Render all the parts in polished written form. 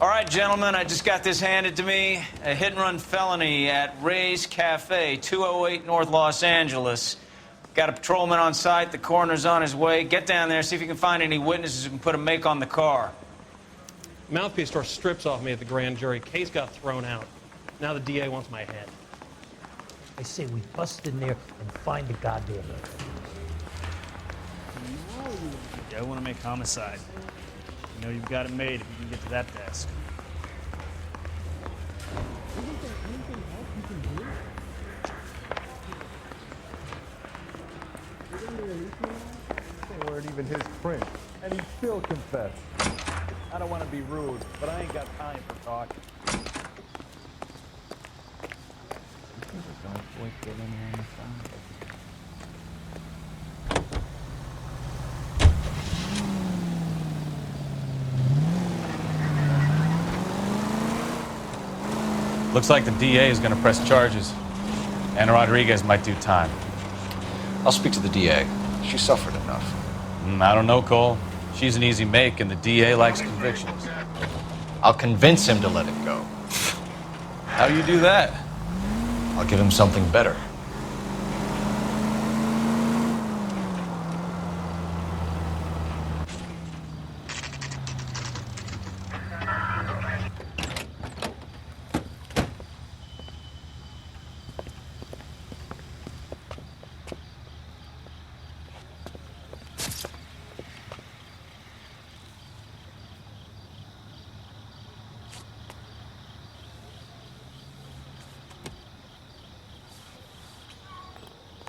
All right, gentlemen, I just got this handed to me. A hit-and-run felony at Ray's Cafe, 208 North Los Angeles. Got a patrolman on site. The coroner's on his way. Get down there, see if you can find any witnesses who can put a make on the car. Mouthpiece tore strips off me at the grand jury. Case got thrown out. Now the DA wants my head. I say we bust in there and find the goddamn murderer. Yeah, I want to make homicide. You know you've got it made if you can get to that desk. They weren't even his print, and he still confessed. I don't want to be rude, but I ain't got time for talking. Looks like the DA is going to press charges. And Rodriguez might do time. I'll speak to the DA. She suffered enough. I don't know, Cole. She's an easy make, and the DA likes convictions. I'll convince him to let it go. How do you do that? I'll give him something better.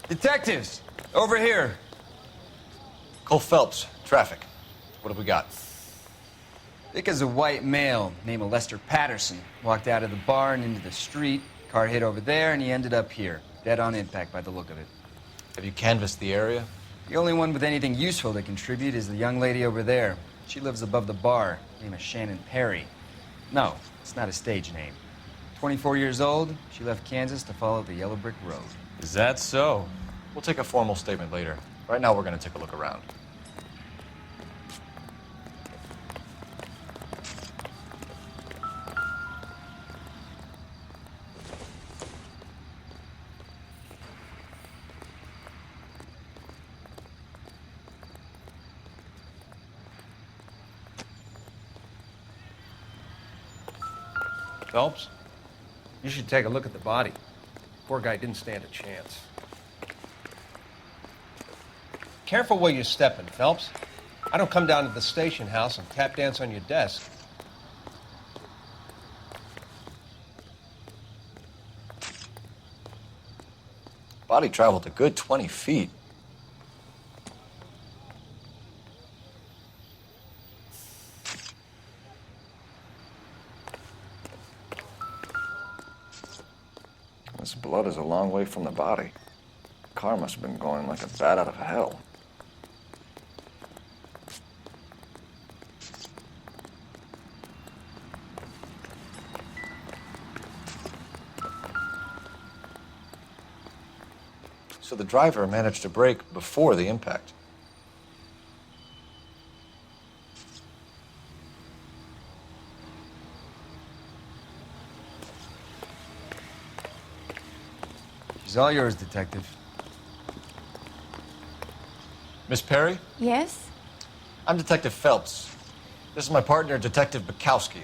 Detectives, over here. Cole Phelps, traffic. What have we got? Dick is a white male named Lester Patterson. Walked out of the bar and into the street. Car hit over there, and he ended up here. Dead on impact by the look of it. Have you canvassed the area? The only one with anything useful to contribute is the young lady over there. She lives above the bar. Name is Shannon Perry. No, it's not a stage name. 24 years old, she left Kansas to follow the yellow brick road. Is that so? We'll take a formal statement later. Right now, we're going to take a look around. Phelps, you should take a look at the body. Poor guy didn't stand a chance. Careful where you're stepping, Phelps. I don't come down to the station house and tap dance on your desk. Body traveled a good 20 feet. This blood is a long way from the body. The car must have been going like a bat out of hell. So the driver managed to brake before the impact. She's all yours, Detective. Miss Perry? Yes? I'm Detective Phelps. This is my partner, Detective Bukowski.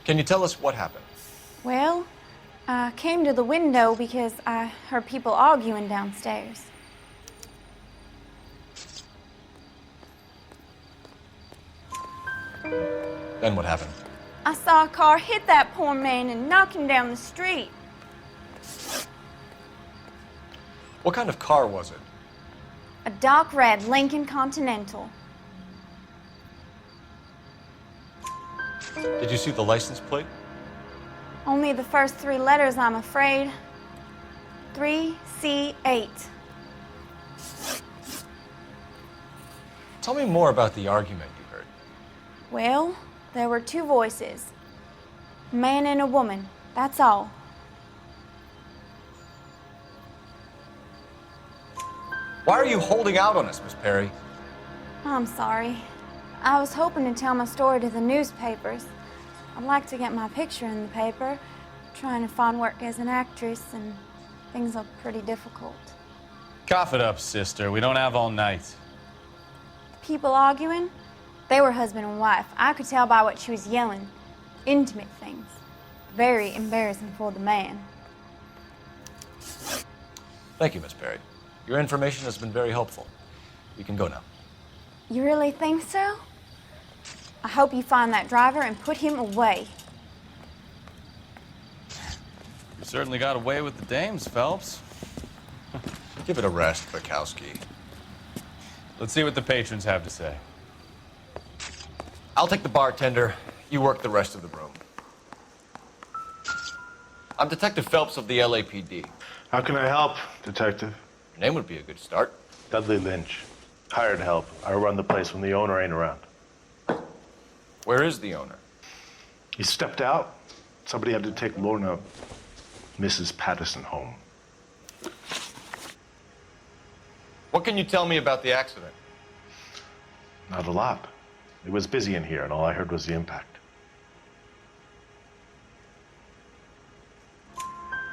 Can you tell us what happened? Well, I came to the window because I heard people arguing downstairs. Then what happened? I saw a car hit that poor man and knock him down the street. What kind of car was it? A dark red Lincoln Continental. Did you see the license plate? Only the first three letters, I'm afraid. 3C8. Tell me more about the argument you heard. Well, there were two voices. A man and a woman, that's all. Why are you holding out on us, Miss Perry? I'm sorry. I was hoping to tell my story to the newspapers. I'd like to get my picture in the paper. Trying to find work as an actress, and things look pretty difficult. Cough it up, sister. We don't have all night. People arguing? They were husband and wife. I could tell by what she was yelling. Intimate things. Very embarrassing for the man. Thank you, Miss Perry. Your information has been very helpful. You can go now. You really think so? I hope you find that driver and put him away. You certainly got away with the dames, Phelps. Give it a rest, Bukowski. Let's see what the patrons have to say. I'll take the bartender. You work the rest of the room. I'm Detective Phelps of the LAPD. How can I help, Detective? Your name would be a good start. Dudley Lynch. Hired help. I run the place when the owner ain't around. Where is the owner? He stepped out. Somebody had to take Lorna, Mrs. Patterson, home. What can you tell me about the accident? Not a lot. It was busy in here, and all I heard was the impact.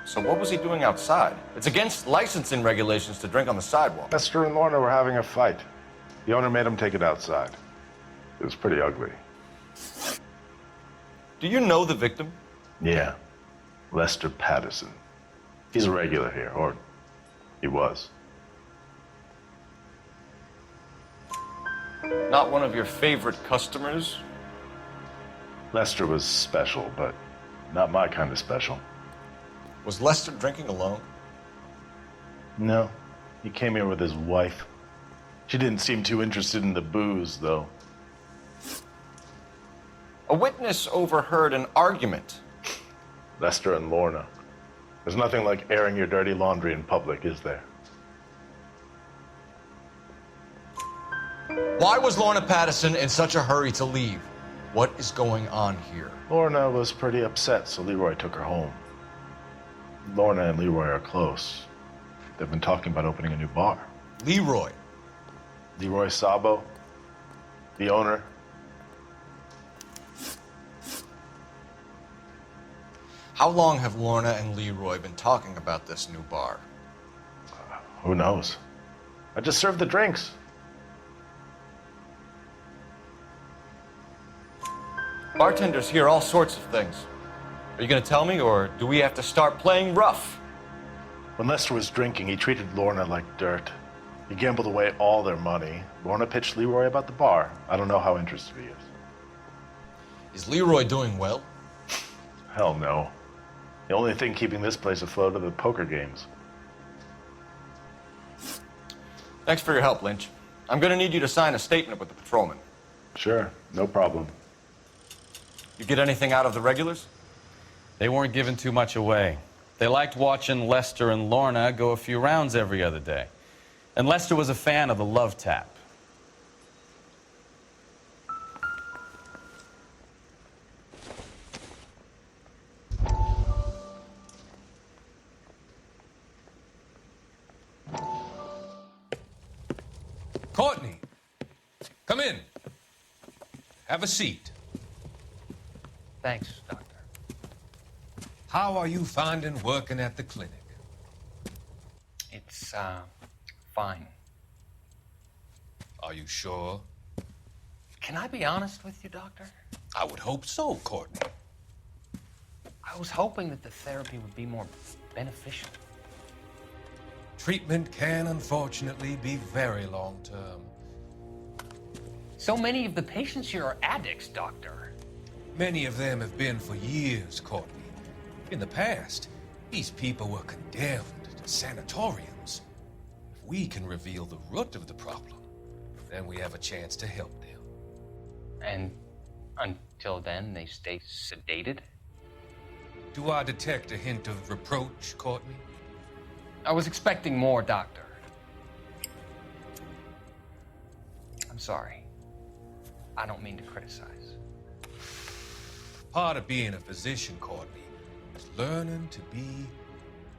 So what was he doing outside? It's against licensing regulations to drink on the sidewalk. Lester and Lorna were having a fight. The owner made him take it outside. It was pretty ugly. Do you know the victim? Yeah. Lester Patterson. He's a regular here, or he was. Not one of your favorite customers? Lester was special, but not my kind of special. Was Lester drinking alone? No. He came here with his wife. She didn't seem too interested in the booze, though. A witness overheard an argument. Lester and Lorna. There's nothing like airing your dirty laundry in public, is there? Why was Lorna Patterson in such a hurry to leave? What is going on here? Lorna was pretty upset, so Leroy took her home. Lorna and Leroy are close. They've been talking about opening a new bar. Leroy. Leroy Sabo, the owner. How long have Lorna and Leroy been talking about this new bar? Who knows? I just served the drinks. Bartenders hear all sorts of things. Are you going to tell me, or do we have to start playing rough? When Lester was drinking, he treated Lorna like dirt. He gambled away all their money. Lorna pitched Leroy about the bar. I don't know how interested he is. Is Leroy doing well? Hell no. The only thing keeping this place afloat are the poker games. Thanks for your help, Lynch. I'm going to need you to sign a statement with the patrolman. Sure, no problem. You get anything out of the regulars? They weren't giving too much away. They liked watching Lester and Lorna go a few rounds every other day. And Lester was a fan of the love tap. Courtney, come in. Have a seat. Thanks, Doctor. How are you finding working at the clinic? It's, fine. Are you sure? Can I be honest with you, Doctor? I would hope so, Courtney. I was hoping that the therapy would be more beneficial. Treatment can, unfortunately, be very long-term. So many of the patients here are addicts, Doctor. Many of them have been for years, Courtney. In the past, these people were condemned to sanatoriums. If we can reveal the root of the problem, then we have a chance to help them. And until then, they stay sedated? Do I detect a hint of reproach, Courtney? I was expecting more, Doctor. I'm sorry. I don't mean to criticize. Part of being a physician, Courtney, is learning to be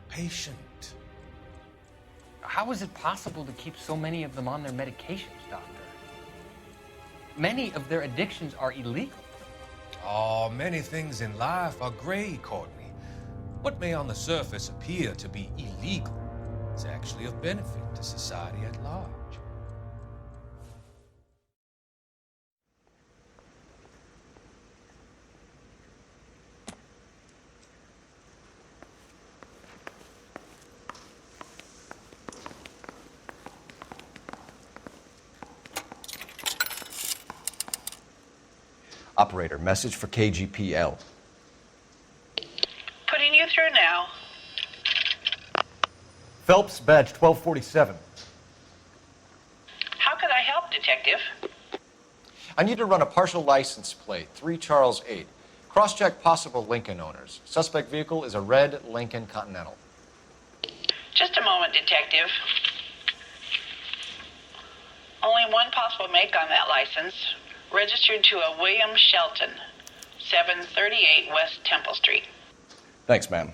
patient. How is it possible to keep so many of them on their medications, Doctor? many of their addictions are illegal. Oh, many things in life are gray, Courtney. What may on the surface appear to be illegal is actually of benefit to society at large. Operator, message for KGPL. Putting you through now. Phelps, badge 1247. How could I help, Detective? I need to run a partial license plate, 3 Charles 8. Cross-check possible Lincoln owners. Suspect vehicle is a red Lincoln Continental. Just a moment, Detective. Only one possible make on that license. Registered to a William Shelton, 738 West Temple Street. Thanks, ma'am.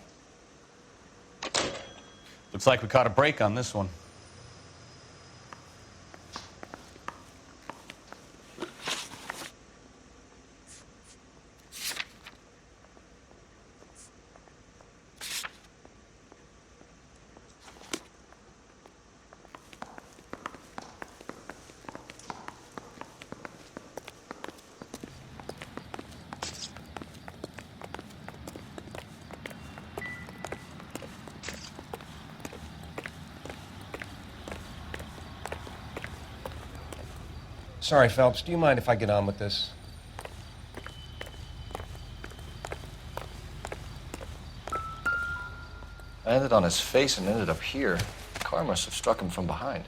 Looks like we caught a break on this one. Sorry, Phelps, do you mind if I get on with this? I landed on his face and ended up here. The car must have struck him from behind.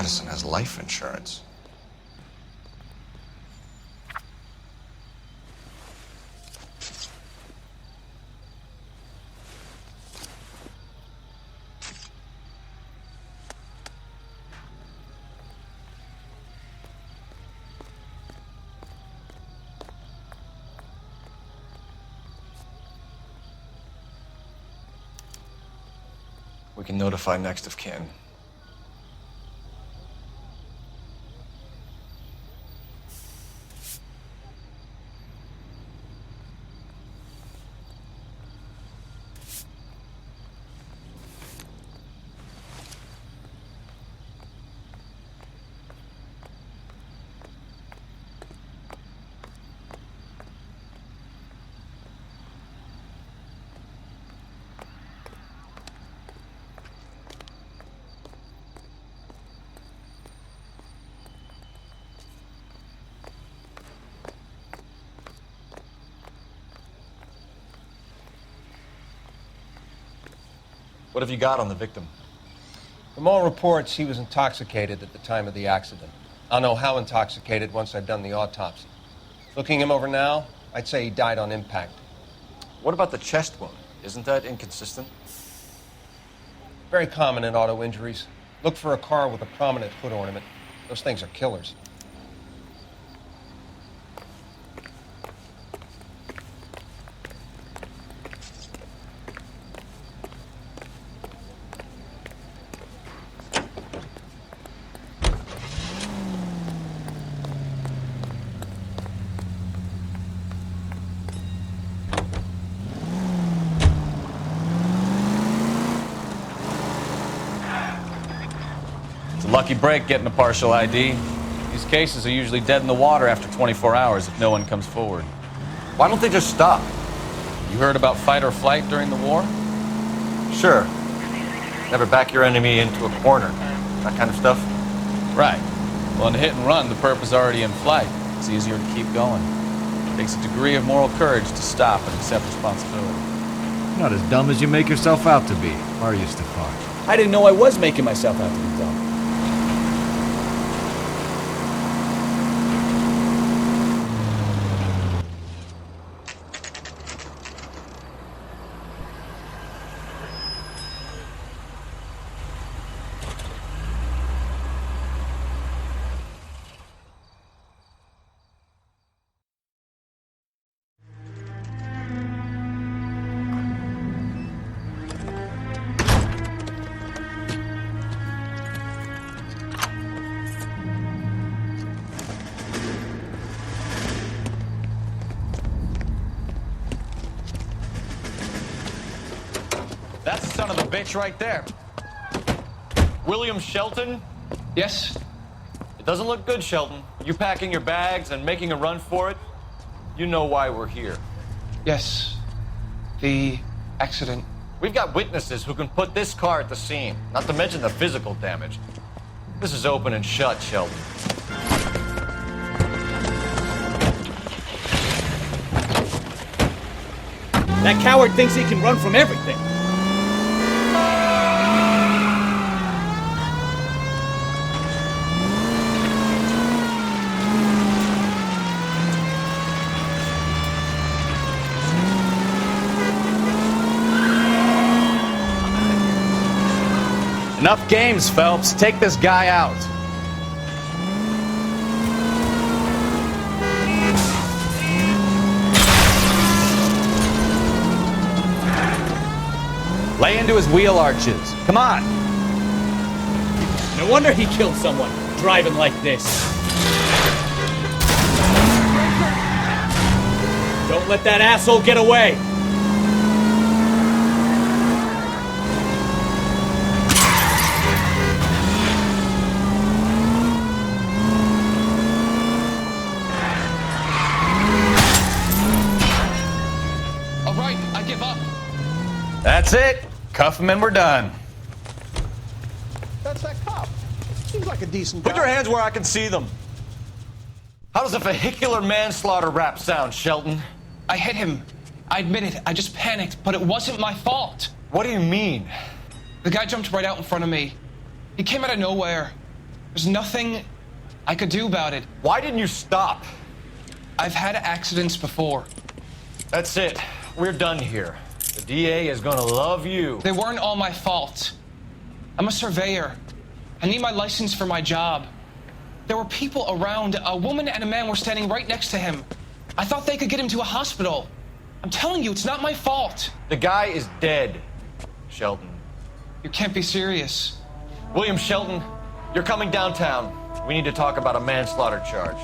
Madison has life insurance. We can notify next of kin. What have you got on the victim? From all reports, he was intoxicated at the time of the accident. I'll know how intoxicated once I've done the autopsy. Looking him over now, I'd say he died on impact. What about the chest wound? Isn't that inconsistent? Very common in auto injuries. Look for a car with a prominent hood ornament. Those things are killers. Lucky break getting a partial ID. These cases are usually dead in the water after 24 hours if no one comes forward. Why don't they just stop? You heard about fight or flight during the war? Sure. Never back your enemy into a corner. That kind of stuff. Right. Well, in a hit and run, the perp is already in flight. It's easier to keep going. It takes a degree of moral courage to stop and accept responsibility. You're not as dumb as you make yourself out to be, are you, Stefan? I didn't know I was making myself out to be dumb. That's the son of a bitch right there. William Shelton? Yes? It doesn't look good, Shelton. You packing your bags and making a run for it? You know why we're here. Yes. The accident. We've got witnesses who can put this car at the scene, not to mention the physical damage. This is open and shut, Shelton. That coward thinks he can run from everything. Enough games, Phelps. Take this guy out. Lay into his wheel arches. Come on. No wonder he killed someone, driving like this. Don't let that asshole get away. That's it. Cuff him and we're done. That's that cop. Seems like a decent guy. Put your hands where I can see them. How does a vehicular manslaughter rap sound, Shelton? I hit him. I admit it. I just panicked, but it wasn't my fault. What do you mean? The guy jumped right out in front of me. He came out of nowhere. There's nothing I could do about it. Why didn't you stop? I've had accidents before. That's it. We're done here. The DA is gonna love you. They weren't all my fault. I'm a surveyor. I need my license for my job. There were people around. A woman and a man were standing right next to him. I thought they could get him to a hospital. I'm telling you, it's not my fault. The guy is dead, Shelton. You can't be serious. William Shelton, you're coming downtown. We need to talk about a manslaughter charge.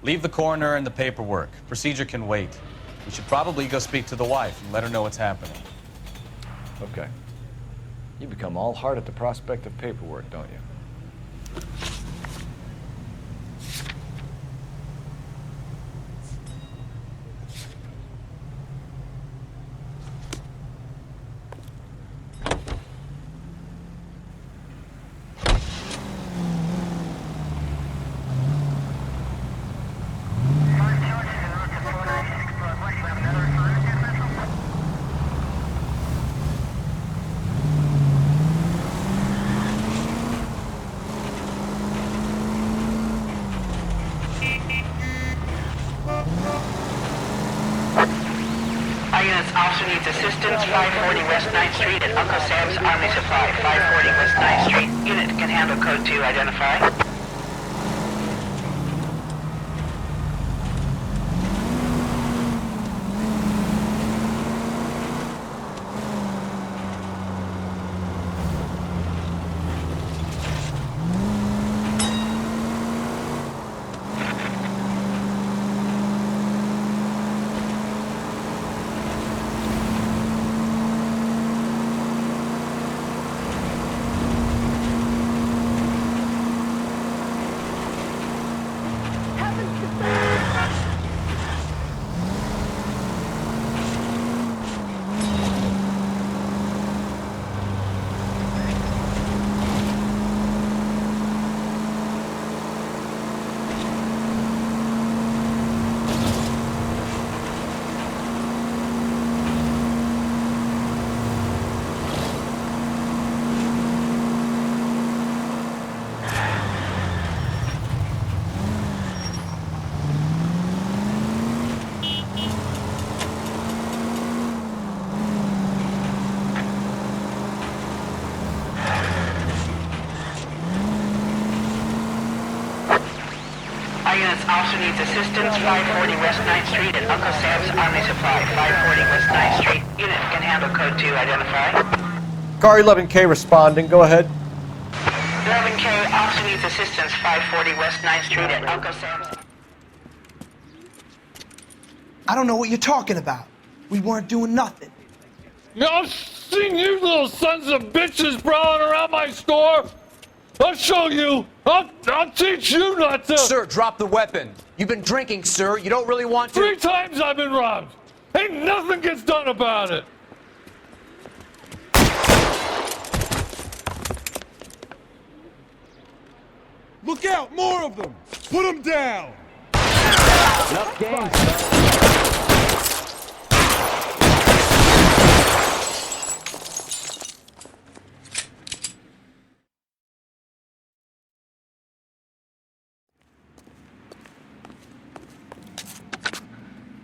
Leave the coroner and the paperwork. Procedure can wait. We should probably go speak to the wife and let her know what's happening. Okay. You become all heart at the prospect of paperwork, don't you? Officer needs assistance, 540 West 9th Street at Uncle Sam's Army Supply, 540 West 9th Street. Unit can handle code 2, identify. needs assistance, 540 West 9th Street at Uncle Sam's Army Supply. 540 West 9th Street. Unit can handle code 2. Identify. Car 11K responding. Go ahead. 11K also needs assistance, 540 West 9th Street at Uncle Sam's. I don't know what you're talking about. We weren't doing nothing. I've seen you little sons of bitches prowling around my store. I'll show you. I'll teach you not to. Sir, drop the weapon. You've been drinking, sir. You don't really want to. 3 times I've been robbed. Ain't nothing gets done about it. Look out! More of them! Put them down! Enough games, son.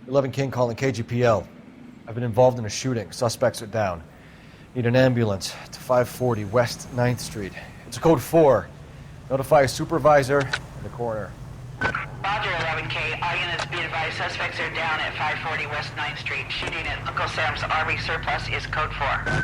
11 King calling KGPL. I've been involved in a shooting. Suspects are down. Need an ambulance to 540 West 9th Street. It's a code 4. Notify a supervisor in the corner. Roger, 11K. All units be advised, suspects are down at 540 West 9th Street. Shooting at Uncle Sam's Army Surplus is code 4.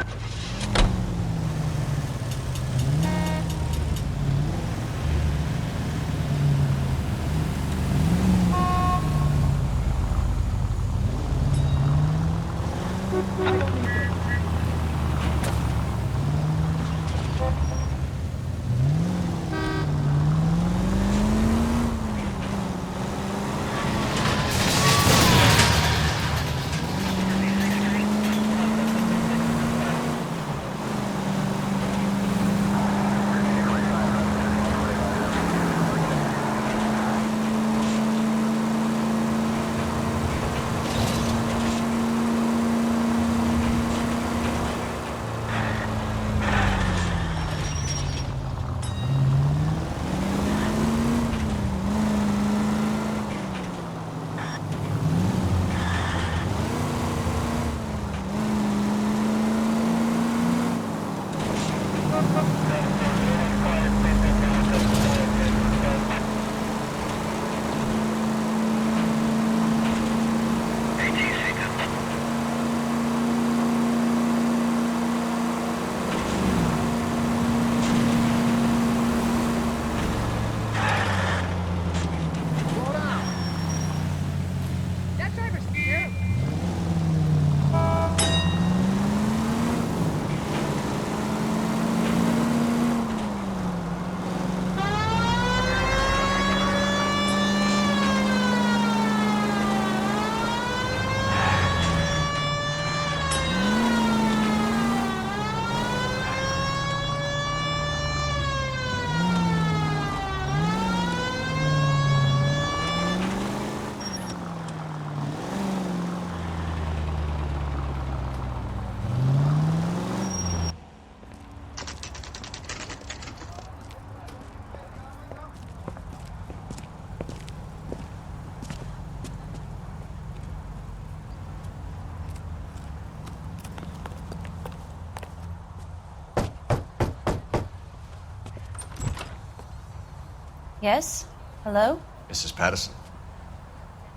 Yes? Hello? Mrs. Patterson.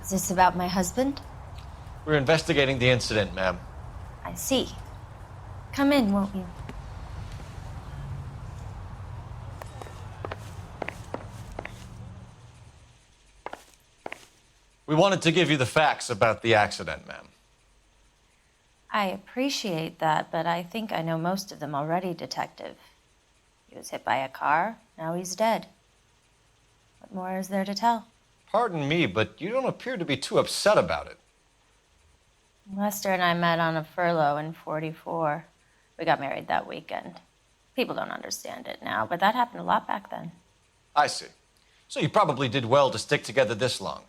Is this about my husband? We're investigating the incident, ma'am. I see. Come in, won't you? We wanted to give you the facts about the accident, ma'am. I appreciate that, but I think I know most of them already, Detective. He was hit by a car, now he's dead. What more is there to tell? Pardon me, but you don't appear to be too upset about it. Lester and I met on a furlough in '44. We got married that weekend. People don't understand it now, but that happened a lot back then. I see. So you probably did well to stick together this long.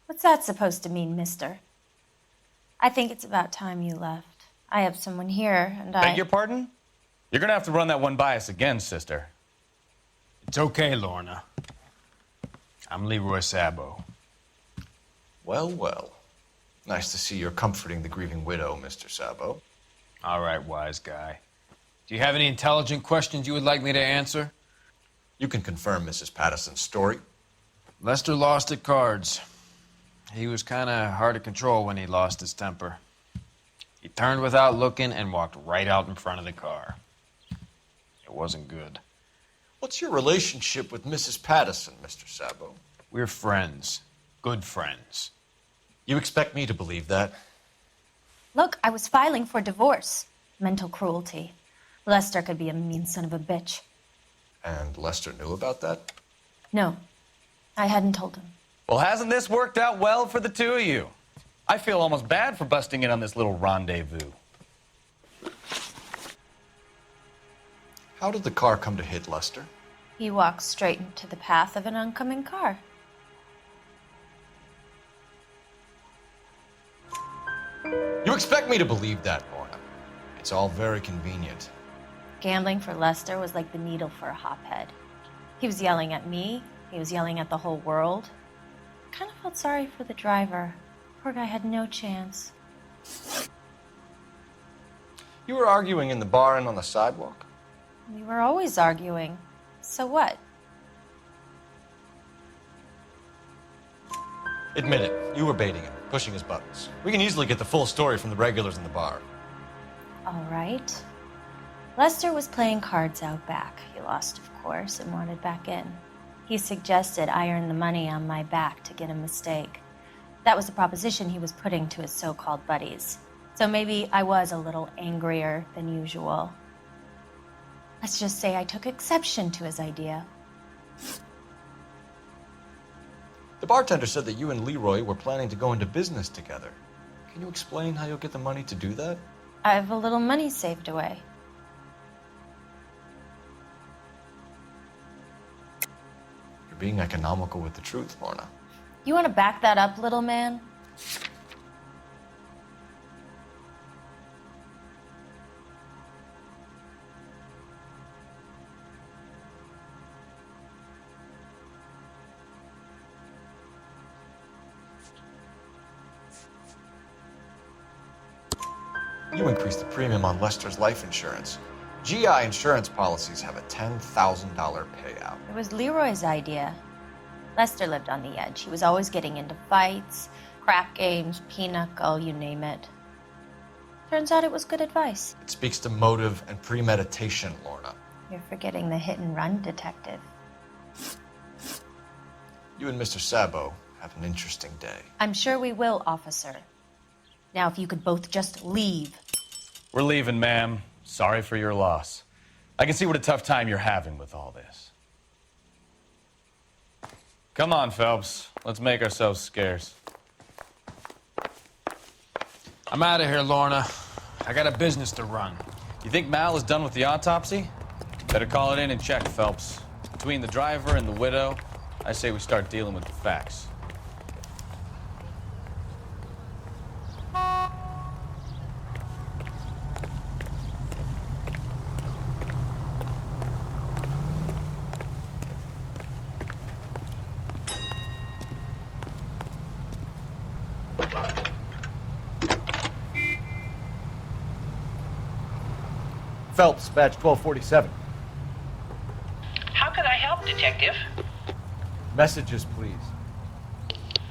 What's that supposed to mean, mister? I think it's about time you left. I have someone here, and Beg your pardon? You're gonna have to run that one by us again, sister. It's okay, Lorna. I'm Leroy Sabo. Well, well. Nice to see you're comforting the grieving widow, Mr. Sabo. All right, wise guy. Do you have any intelligent questions you would like me to answer? You can confirm Mrs. Patterson's story. Lester lost at cards. He was kind of hard to control when he lost his temper. He turned without looking and walked right out in front of the car. It wasn't good. What's your relationship with Mrs. Patterson, Mr. Sabo? We're friends. Good friends. You expect me to believe that? Look, I was filing for divorce. Mental cruelty. Lester could be a mean son of a bitch. And Lester knew about that? No, I hadn't told him. Well, hasn't this worked out well for the two of you? I feel almost bad for busting in on this little rendezvous. How did the car come to hit Lester? He walks straight into the path of an oncoming car. You expect me to believe that, Lorna? It's all very convenient. Gambling for Lester was like the needle for a hophead. He was yelling at me. He was yelling at the whole world. I kind of felt sorry for the driver. Poor guy had no chance. You were arguing in the bar and on the sidewalk? We were always arguing. So what? Admit it, you were baiting him, pushing his buttons. We can easily get the full story from the regulars in the bar. All right. Lester was playing cards out back. He lost, of course, and wanted back in. He suggested I earn the money on my back to get a mistake. That was the proposition he was putting to his so-called buddies. So maybe I was a little angrier than usual. Let's just say I took exception to his idea. The bartender said that you and Leroy were planning to go into business together. Can you explain how you'll get the money to do that? I have a little money saved away. You're being economical with the truth, Lorna. You want to back that up, little man? You increased the premium on Lester's life insurance. GI insurance policies have a $10,000 payout. It was Leroy's idea. Lester lived on the edge. He was always getting into fights, crap games, pinochle, you name it. Turns out it was good advice. It speaks to motive and premeditation, Lorna. You're forgetting the hit-and-run detective. You and Mr. Sabo have an interesting day. I'm sure we will, officer. Now, if you could both just leave. We're leaving, ma'am. Sorry for your loss. I can see what a tough time you're having with all this. Come on, Phelps. Let's make ourselves scarce. I'm out of here, Lorna. I got a business to run. You think Mal is done with the autopsy? Better call it in and check, Phelps. Between the driver and the widow, I say we start dealing with the facts. Phelps, badge 1247. How can I help, Detective? Messages, please.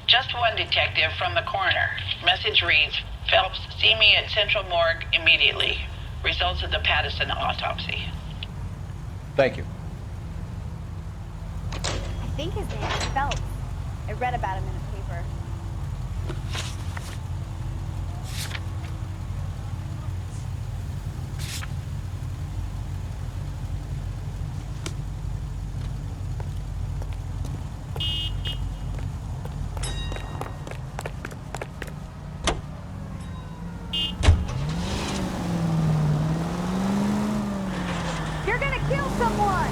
Just one detective from the coroner. Message reads, Phelps, see me at Central Morgue immediately. Results of the Patterson autopsy. Thank you. I think his name is Phelps. I read about him in a paper. You're gonna kill someone!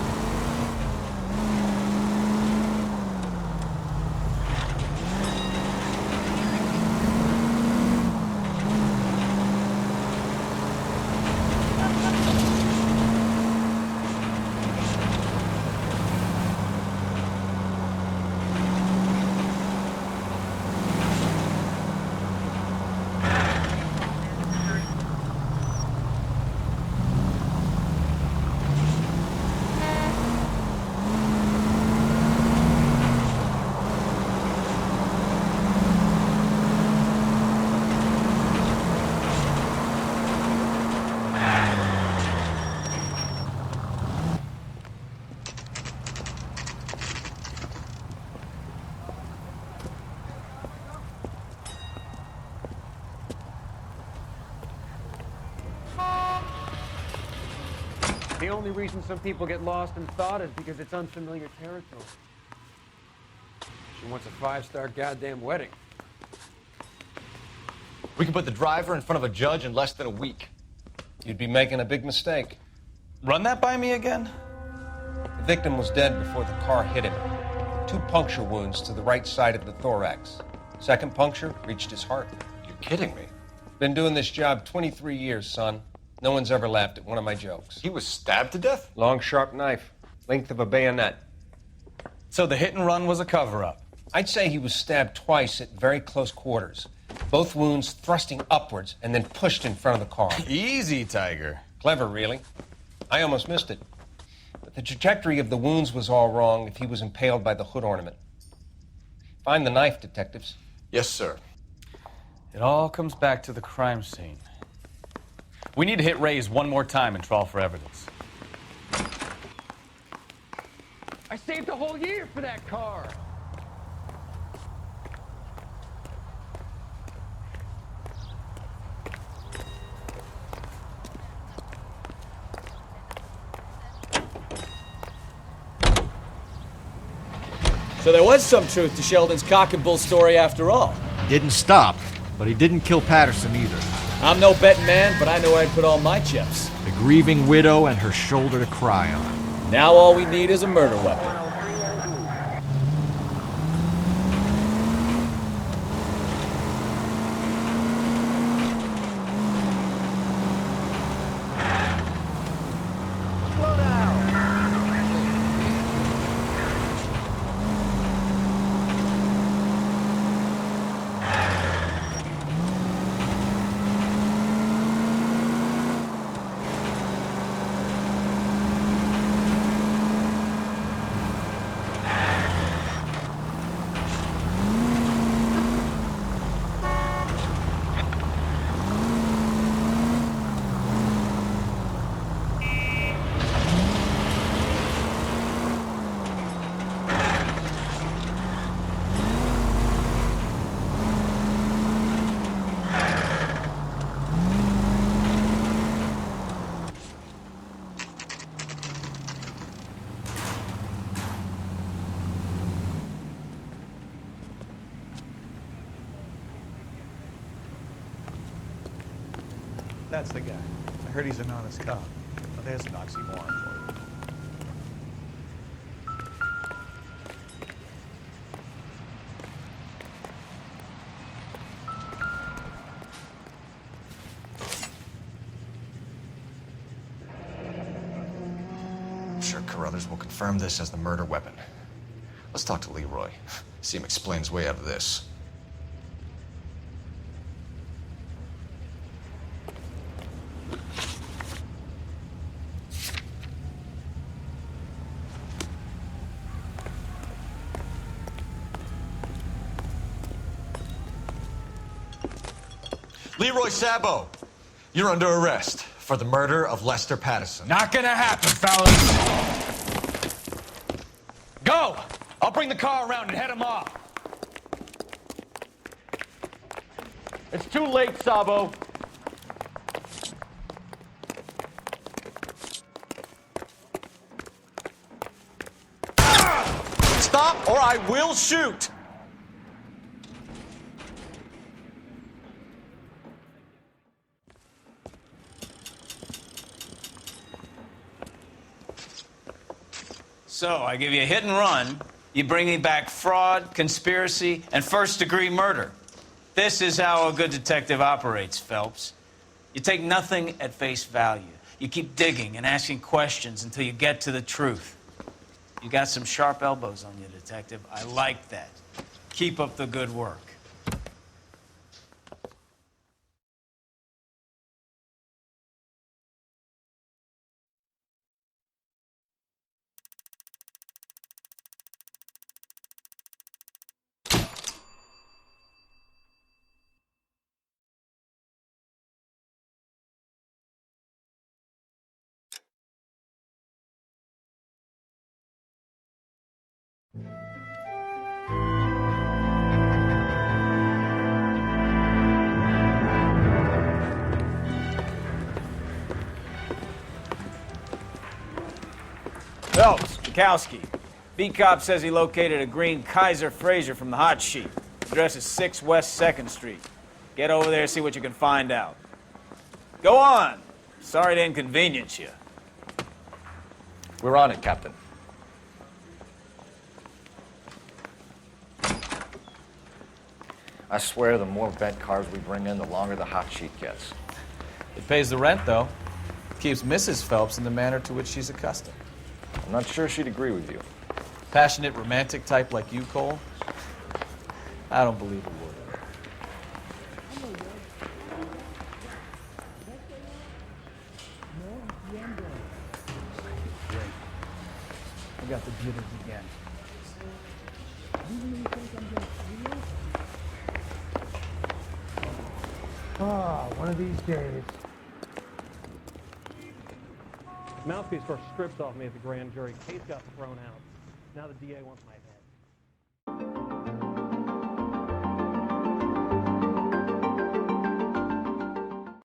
The only reason some people get lost in thought is because it's unfamiliar territory. She wants a 5-star goddamn wedding. We could put the driver in front of a judge in less than a week. You'd be making a big mistake. Run that by me again? The victim was dead before the car hit him. 2 puncture wounds to the right side of the thorax. Second puncture reached his heart. You're kidding me. Been doing this job 23 years, son. No one's ever laughed at one of my jokes. He was stabbed to death? Long, sharp knife. Length of a bayonet. So the hit and run was a cover-up? I'd say he was stabbed twice at very close quarters. Both wounds thrusting upwards and then pushed in front of the car. Easy, Tiger. Clever, really. I almost missed it. But the trajectory of the wounds was all wrong if he was impaled by the hood ornament. Find the knife, detectives. Yes, sir. It all comes back to the crime scene. We need to hit Ray's one more time and trawl for evidence. I saved a whole year for that car. So there was some truth to Sheldon's cock and bull story after all. He didn't stop, but he didn't kill Patterson either. I'm no betting man, but I know where I'd put all my chips. The grieving widow and her shoulder to cry on. Now all we need is a murder weapon. That's the guy. I heard he's an honest cop. Well, there's an oxymoron for you. I'm sure Carruthers will confirm this as the murder weapon. Let's talk to Leroy. See him explain his way out of this. Leroy Sabo, you're under arrest for the murder of Lester Patterson. Not gonna happen, fellas. Go! I'll bring the car around and head him off. It's too late, Sabo. Stop or I will shoot! So, I give you a hit and run, you bring me back fraud, conspiracy, and first-degree murder. This is how a good detective operates, Phelps. You take nothing at face value. You keep digging and asking questions until you get to the truth. You got some sharp elbows on you, detective. I like that. Keep up the good work. Phelps, Bukowski. B-Cop says he located a green Kaiser Fraser from the hot sheet. Address is 6 West 2nd Street. Get over there, see what you can find out. Go on. Sorry to inconvenience you. We're on it, Captain. I swear the more bent cars we bring in, the longer the hot sheet gets. It pays the rent, though. Keeps Mrs. Phelps in the manner to which she's accustomed. I'm not sure she'd agree with you. Passionate, romantic type like you, Cole? I don't believe a word. I got the jitters again. One of these days. Mouthpiece first stripped off me at the grand jury. Case got thrown out. Now the DA wants my